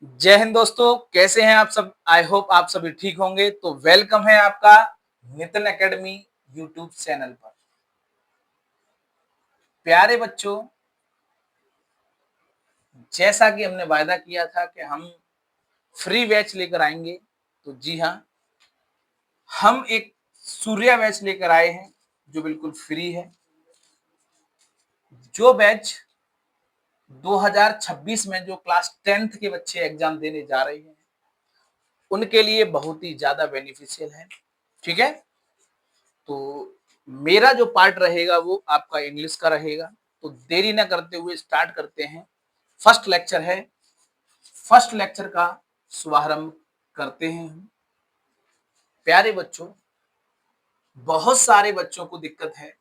जय हिंद दोस्तों, कैसे हैं आप सब। आई होप आप सभी ठीक होंगे। तो वेलकम है आपका नितिन एकेडमी यूट्यूब चैनल पर। प्यारे बच्चों, जैसा कि हमने वायदा किया था कि हम फ्री बैच लेकर आएंगे, तो जी हाँ, हम एक सूर्या बैच लेकर आए हैं जो बिल्कुल फ्री है। जो बैच 2026 में जो क्लास 10th के बच्चे एग्जाम देने जा रहे हैं उनके लिए बहुत ही ज्यादा बेनिफिशियल है। ठीक है, तो मेरा जो पार्ट रहेगा वो आपका इंग्लिश का रहेगा। तो देरी ना करते हुए स्टार्ट करते हैं। फर्स्ट लेक्चर है, फर्स्ट लेक्चर का शुभारंभ करते हैं हम। प्यारे बच्चों, बहुत सारे बच्चों को दिक्कत है,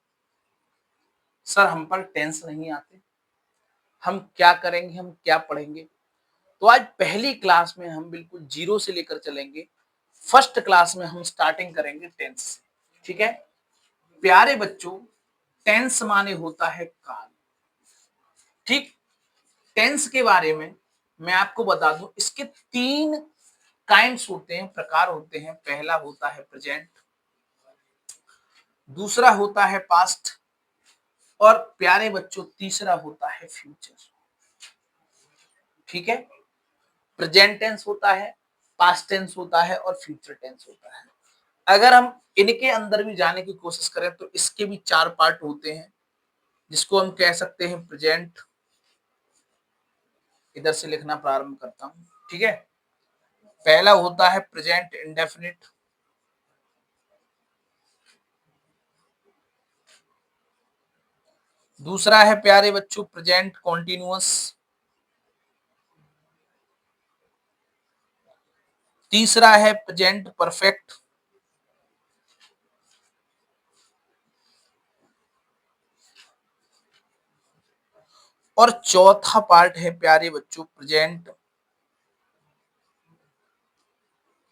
सर हम पर टेंस नहीं आते, हम क्या करेंगे, हम क्या पढ़ेंगे। तो आज पहली क्लास में हम बिल्कुल जीरो से लेकर चलेंगे। फर्स्ट क्लास में हम स्टार्टिंग करेंगे टेंस से। ठीक है प्यारे बच्चों, टेंस माने होता है काल। ठीक, टेंस के बारे में मैं आपको बता दूं, इसके तीन काइंड्स होते हैं, प्रकार होते हैं। पहला होता है प्रेजेंट, दूसरा होता है पास्ट, और प्यारे बच्चों तीसरा होता है फ्यूचर। ठीक है, प्रेजेंट टेंस होता है, पास्ट टेंस होता है और फ्यूचर टेंस होता है। अगर हम इनके अंदर भी जाने की कोशिश करें तो इसके भी चार पार्ट होते हैं, जिसको हम कह सकते हैं प्रेजेंट। इधर से लिखना प्रारंभ करता हूं। ठीक है, पहला होता है प्रेजेंट इंडेफिनिट, दूसरा है प्यारे बच्चों प्रेजेंट कॉन्टिन्यूअस, तीसरा है प्रेजेंट परफेक्ट, और चौथा पार्ट है प्यारे बच्चों प्रेजेंट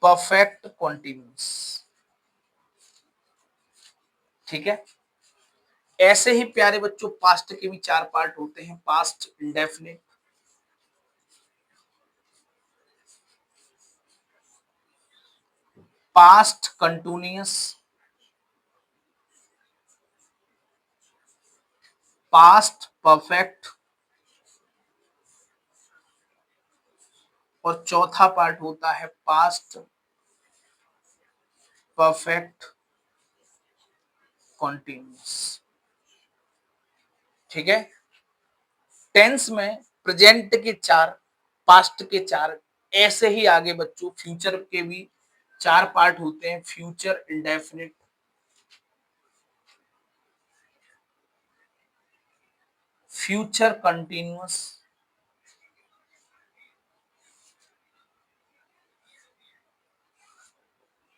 परफेक्ट कॉन्टिन्यूअस। ठीक है, ऐसे ही प्यारे बच्चों पास्ट के भी चार पार्ट होते हैं। Past indefinite, past continuous, past perfect, और चौथा पार्ट होता है पास्ट परफेक्ट कॉन्टिन्यूअस। ठीक है, टेंस में प्रेजेंट के चार, पास्ट के चार, ऐसे ही आगे बच्चों फ्यूचर के भी चार पार्ट होते हैं। फ्यूचर इंडेफिनिट, फ्यूचर कंटिन्यूअस,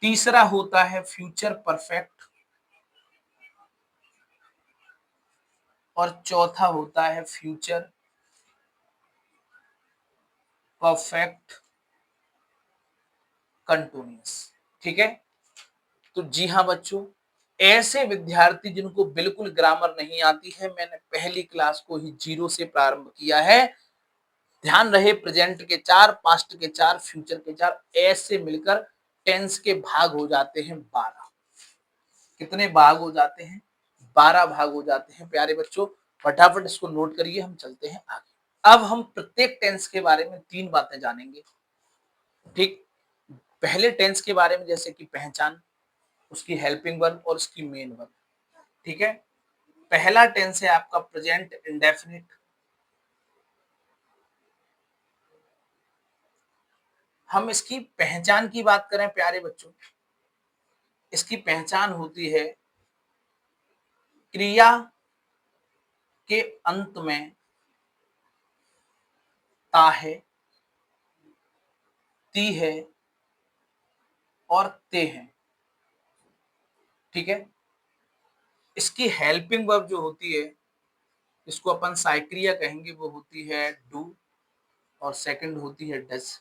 तीसरा होता है फ्यूचर परफेक्ट, और चौथा होता है फ्यूचर परफेक्ट कंटिन्यूअस। ठीक है, तो जी हाँ बच्चों, ऐसे विद्यार्थी जिनको बिल्कुल ग्रामर नहीं आती है, मैंने पहली क्लास को ही जीरो से प्रारंभ किया है। ध्यान रहे, प्रेजेंट के चार, पास्ट के चार, फ्यूचर के चार, ऐसे मिलकर टेंस के भाग हो जाते हैं 12। कितने भाग हो जाते हैं? 12 भाग हो जाते हैं। प्यारे बच्चों, फटाफट इसको नोट करिए, हम चलते हैं आगे। अब हम प्रत्येक टेंस के बारे में तीन बातें जानेंगे। ठीक, पहले टेंस के बारे में जैसे कि पहचान, उसकी हेल्पिंग वर्ब और उसकी मेन वर्ब। ठीक है, पहला टेंस है आपका प्रेजेंट इंडेफिनिट। हम इसकी पहचान की बात करें प्यारे बच्चों, इसकी पहचान होती है क्रिया के अंत में ता है, ती है और ते है। ठीक है, इसकी हेल्पिंग वर्ब जो होती है, इसको अपन साइक्रिया कहेंगे, वो होती है डू, और सेकंड होती है डज।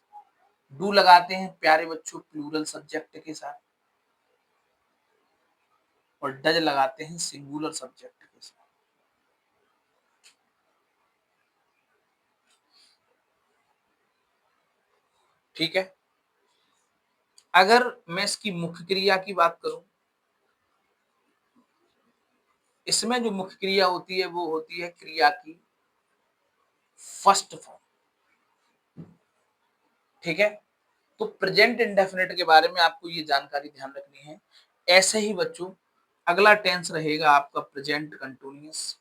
डू लगाते हैं प्यारे बच्चों प्लूरल सब्जेक्ट के साथ, और डज लगाते हैं सिंगुलर सब्जेक्ट के साथ। ठीक है। अगर मैं इसकी मुख्य क्रिया की बात करूं, इसमें जो मुख्य क्रिया होती है वो होती है क्रिया की फर्स्ट फॉर्म। ठीक है। तो प्रेजेंट इंडेफिनिट के बारे में आपको ये जानकारी ध्यान रखनी है। ऐसे ही बच्चों अगला टेंस रहेगा आपका प्रेजेंट कंटिन्यूअस,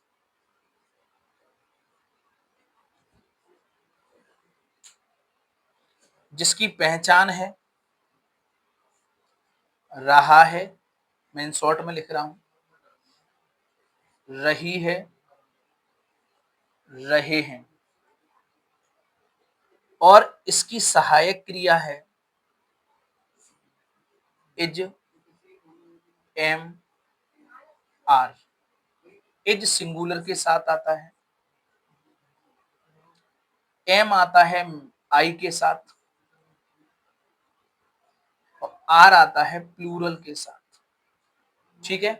जिसकी पहचान है रहा है, मैं इन शॉर्ट में लिख रहा हूं, रही है, रहे हैं, और इसकी सहायक क्रिया है is, am, are. Is singular के साथ आता है, एम आता है आई के साथ, और आर आता है प्लूरल के साथ। ठीक है।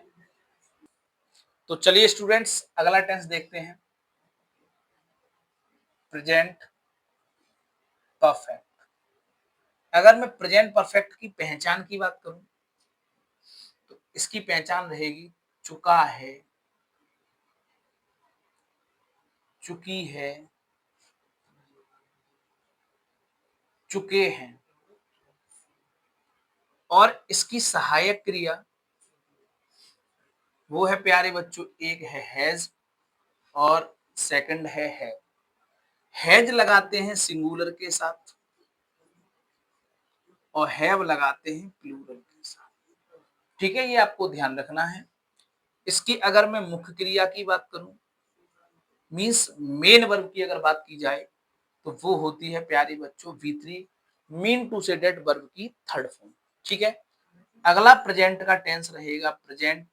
तो चलिए स्टूडेंट्स अगला टेंस देखते हैं, प्रेजेंट परफेक्ट। अगर मैं प्रेजेंट परफेक्ट की पहचान की बात करूं तो इसकी पहचान रहेगी चुका है, चुकी है, चुके हैं, और इसकी सहायक क्रिया वो है प्यारे बच्चों, एक है हैज और सेकंड है हैव। हैज लगाते हैं सिंगुलर के साथ और हैव लगाते हैं प्लूरल के साथ। ठीक है, ये आपको ध्यान रखना है। इसकी अगर मैं मुख्य क्रिया की बात करूं, मीन्स मेन वर्ब की अगर बात की जाए तो वो होती है प्यारे बच्चों V3 मीन टू से डेट वर्ब की थर्ड फॉर्म। ठीक है। अगला प्रेजेंट का टेंस रहेगा प्रेजेंट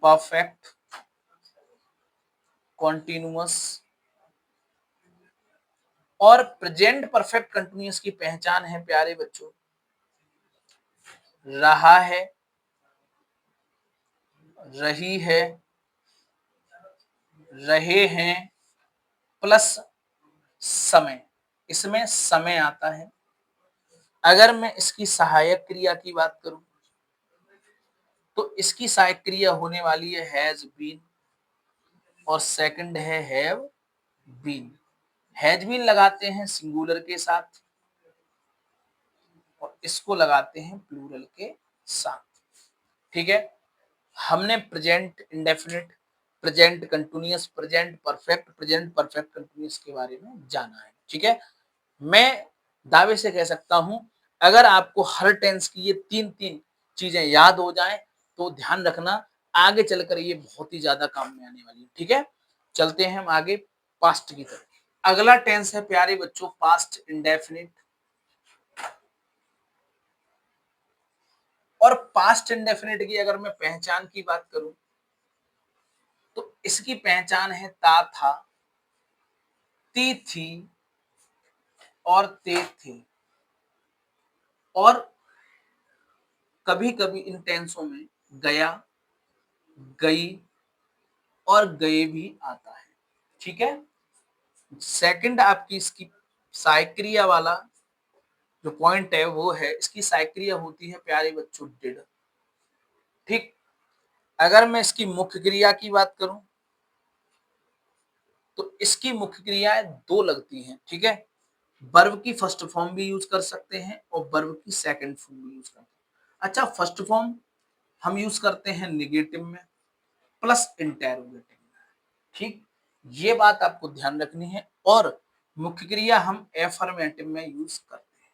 परफेक्ट कॉन्टिन्यूअस, और प्रेजेंट परफेक्ट कंटिन्यूअस की पहचान है प्यारे बच्चों रहा है, रही है, रहे हैं, प्लस समय। इसमें समय आता है। अगर मैं इसकी सहायक क्रिया की बात करूं तो इसकी सहायक क्रिया होने वाली है हैज बीन, और सेकंड है हैव बीन। हैज बीन लगाते हैं सिंगुलर के साथ और इसको लगाते हैं प्लूरल के साथ। ठीक है। हमने present indefinite, present continuous, present perfect, present perfect continuous के बारे में जाना है। ठीक है। मैं दावे से कह सकता हूं अगर आपको हर टेंस की ये तीन तीन चीजें याद हो जाएं तो ध्यान रखना आगे चलकर ये बहुत ही ज्यादा काम में आने वाली है। ठीक है। चलते हैं हम आगे पास्ट की तरफ। अगला टेंस है प्यारे बच्चों पास्ट इंडेफिनिट, और पास्ट इंडेफिनिट की अगर मैं पहचान की बात करूं तो इसकी पहचान है ता था, ती थी, और ते थे। और कभी कभी इन टेंसों में गया, गई और गए भी आता है। ठीक है। सेकंड आपकी इसकी साइक्रिया वाला जो पॉइंट है वो है, इसकी साइक्रिया होती है प्यारे बच्चों डिड। ठीक। अगर मैं इसकी मुख्य क्रिया की बात करूं तो इसकी मुख्य क्रियाएं दो लगती हैं। ठीक है। वर्ब की फर्स्ट फॉर्म भी यूज कर सकते हैं और वर्ब की सेकंड फॉर्म भी यूज करते हैं। अच्छा, फर्स्ट फॉर्म हम यूज करते हैं निगेटिव में प्लस इंटेरोगेटिव में। ठीक। ये बात आपको ध्यान रखनी है, और मुख्य क्रिया हम एफर्मेटिव में यूज करते हैं।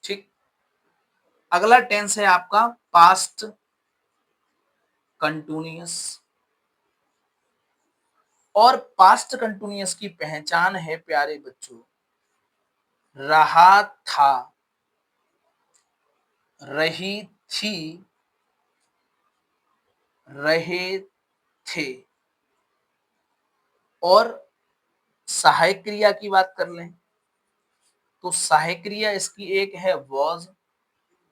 ठीक। अगला टेंस है आपका पास्ट कंटिन्यूअस, और पास्ट कंटिन्यूअस की पहचान है प्यारे बच्चों रहा था, रही थी, रहे थे। और सहायक क्रिया की बात कर लें तो सहायक क्रिया इसकी एक है वॉज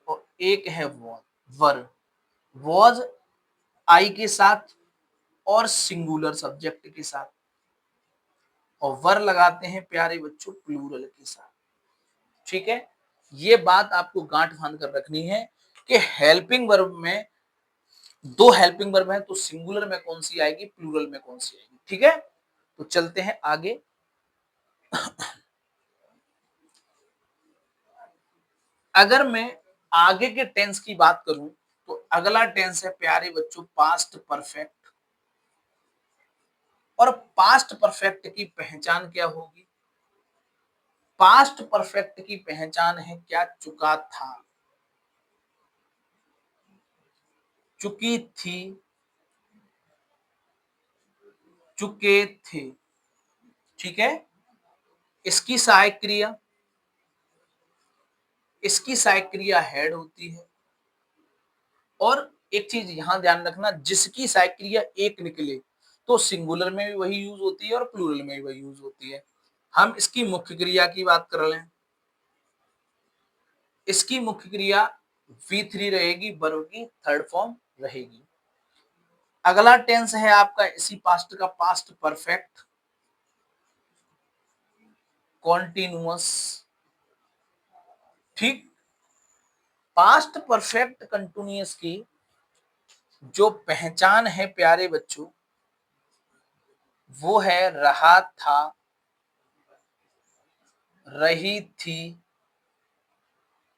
और एक है वर। वॉज आई के साथ और सिंगुलर सब्जेक्ट के साथ, और वर लगाते हैं प्यारे बच्चों प्लूरल के साथ। ठीक है, ये बात आपको गांठ बांध कर रखनी है कि हेल्पिंग वर्ब में दो हेल्पिंग वर्ब है, तो सिंगुलर में कौन सी आएगी, प्लूरल में कौन सी आएगी। ठीक है, तो चलते हैं आगे। अगर मैं आगे के टेंस की बात करूं तो अगला टेंस है प्यारे बच्चों पास्ट परफेक्ट। और पास्ट परफेक्ट की पहचान क्या होगी? पास्ट परफेक्ट की पहचान है क्या? चुका था, चुकी थी, चुके थे। ठीक है, इसकी सहायक क्रिया, इसकी सहायक क्रिया हैड होती है। और एक चीज यहां ध्यान रखना, जिसकी सहायक क्रिया एक निकले तो सिंगुलर में भी वही यूज होती है और प्लूरल में भी वही यूज होती है। हम इसकी मुख्य क्रिया की बात कर लें, इसकी मुख्य क्रिया V3 रहेगी, वर्ब की थर्ड फॉर्म रहेगी। अगला टेंस है आपका इसी पास्ट का पास्ट परफेक्ट कॉन्टिन्यूअस। ठीक, पास्ट परफेक्ट कंटिन्यूअस की जो पहचान है प्यारे बच्चों, वो है रहा था, रही थी,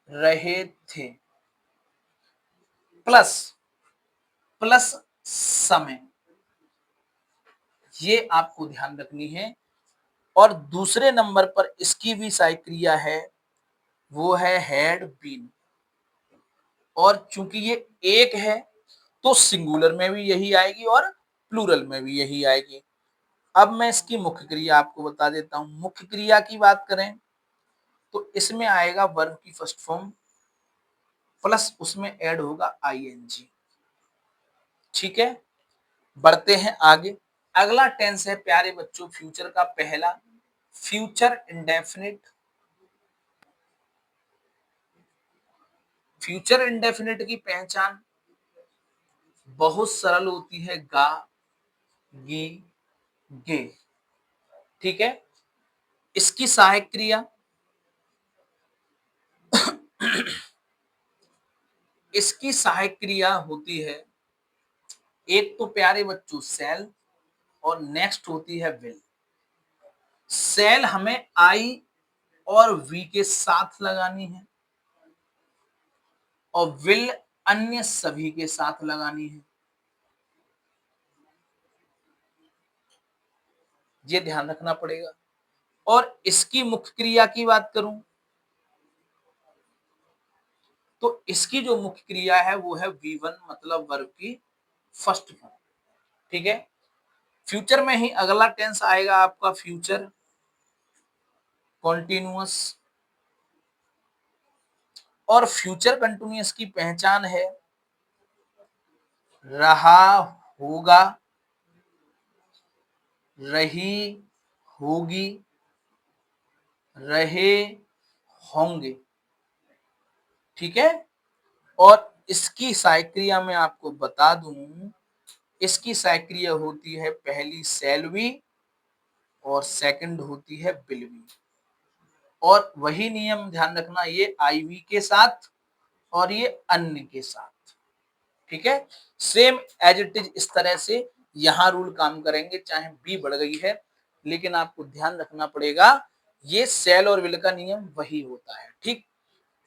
रहे थे, प्लस प्लस समय। ये आपको ध्यान रखनी है। और दूसरे नंबर पर इसकी भी सहायक क्रिया है, वो है हैड बीन। और चूंकि ये एक है तो सिंगुलर में भी यही आएगी और प्लूरल में भी यही आएगी। अब मैं इसकी मुख्य क्रिया आपको बता देता हूं। मुख्य क्रिया की बात करें तो इसमें आएगा वर्ब की फर्स्ट फॉर्म प्लस उसमें ऐड होगा आईएनजी। ठीक है, बढ़ते हैं आगे। अगला टेंस है प्यारे बच्चों फ्यूचर का पहला, फ्यूचर इंडेफिनिट। फ्यूचर इंडेफिनिट की पहचान बहुत सरल होती है, गा, गी, गे। ठीक है, इसकी सहायक क्रिया इसकी सहायक क्रिया होती है, एक तो प्यारे बच्चों सेल और नेक्स्ट होती है विल। सेल हमें आई और वी के साथ लगानी है और विल अन्य सभी के साथ लगानी है। ये ध्यान रखना पड़ेगा। और इसकी मुख्य क्रिया की बात करूं तो इसकी जो मुख्य क्रिया है वो है V1, मतलब वर्ब की फर्स्ट फॉर्म। ठीक है, फ्यूचर में ही अगला टेंस आएगा आपका फ्यूचर कॉन्टिन्यूअस। और फ्यूचर कंटिन्यूअस की पहचान है रहा, होगा, रही, होगी, रहे, होंगे। ठीक है, और इसकी सहायक क्रिया मैं आपको बता दूं, इसकी सहायक क्रिया होती है पहली सेल्वी और सेकंड होती है बिलवी। और वही नियम ध्यान रखना, ये आईवी के साथ और ये अन्य के साथ। ठीक है, सेम एज इट इज इस तरह से यहां रूल काम करेंगे, चाहे बी बढ़ गई है लेकिन आपको ध्यान रखना पड़ेगा ये सेल और विल का नियम वही होता है। ठीक,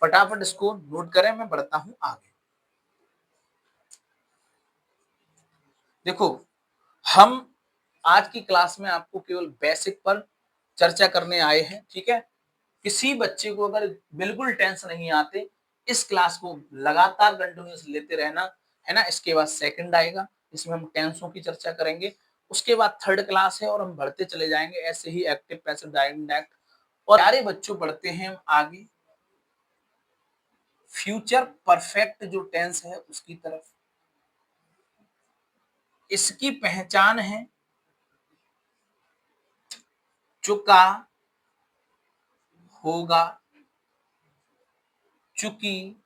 फटाफट इसको नोट करें, मैं बढ़ता हूं आगे। देखो, हम आज की क्लास में आपको केवल बेसिक पर चर्चा करने आए हैं। ठीक है, किसी बच्चे को अगर बिल्कुल टेंस नहीं आते, इस क्लास को लगातार कंटिन्यूस लेते रहना है ना। इसके बाद सेकंड आएगा, इसमें हम टेंसों की चर्चा करेंगे। उसके बाद थर्ड क्लास है और हम बढ़ते चले जाएंगे ऐसे ही एक्टिव पैसिव डायरेक्ट इनडायरेक्ट। और प्यारे बच्चों बढ़ते हैं हम आगे फ्यूचर परफेक्ट जो टेंस है उसकी तरफ। इसकी पहचान है चुका, होगा, चुकी,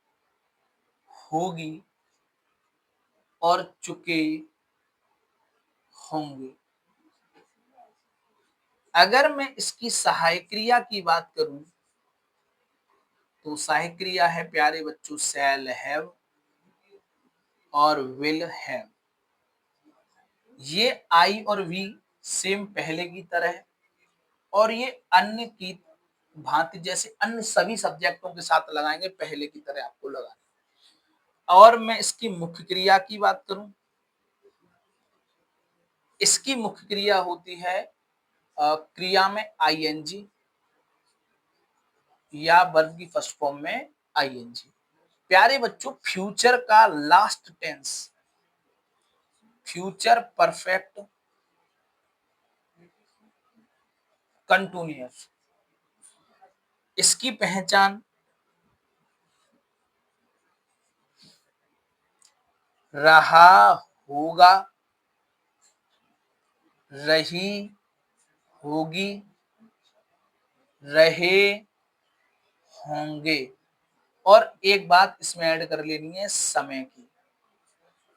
होगी और चुके होंगे। अगर मैं इसकी सहायक क्रिया की बात करूं तो सहायक क्रिया है प्यारे बच्चों शैल हैव और विल हैव। ये आई और वी सेम पहले की तरह है और ये अन्य की भांति जैसे अन्य सभी सब्जेक्टों के साथ लगाएंगे पहले की तरह आपको लगाना। और मैं इसकी मुख्य क्रिया की बात करूं, इसकी मुख्य क्रिया होती है क्रिया में आईएनजी या वर्ब की फर्स्ट फॉर्म में आईएनजी। प्यारे बच्चों फ्यूचर का last tense future perfect continuous, इसकी पहचान रहा होगा, रही होगी, रहे होंगे। और एक बात इसमें ऐड कर लेनी है समय की,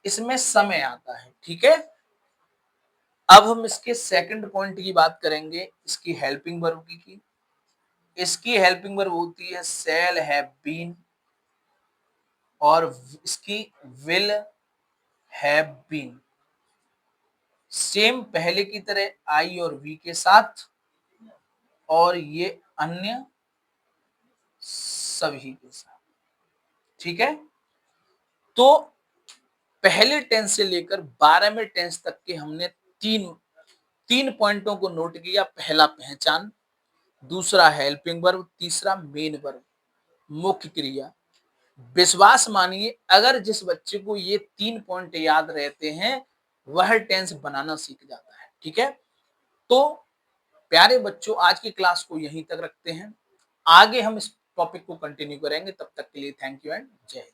इसमें समय आता है। ठीक है, अब हम इसके सेकंड पॉइंट की बात करेंगे, इसकी हेल्पिंग वर्ब की। इसकी हेल्पिंग वर्ब होती है शैल हैव बीन और इसकी विल हैव बीन, सेम पहले की तरह आई और वी के साथ और ये अन्य सभी के साथ। ठीक है, तो पहले टेंस से लेकर 12वें टेंस तक के हमने तीन तीन पॉइंटों को नोट किया। पहला पहचान, दूसरा हेल्पिंग वर्ब, तीसरा मेन वर्ब मुख्य क्रिया। विश्वास मानिए अगर जिस बच्चे को ये 3 पॉइंट याद रहते हैं वह टेंस बनाना सीख जाता है। ठीक है, तो प्यारे बच्चों आज की क्लास को यहीं तक रखते हैं, आगे हम इस टॉपिक को कंटिन्यू करेंगे। तब तक के लिए थैंक यू एंड जय हिंद।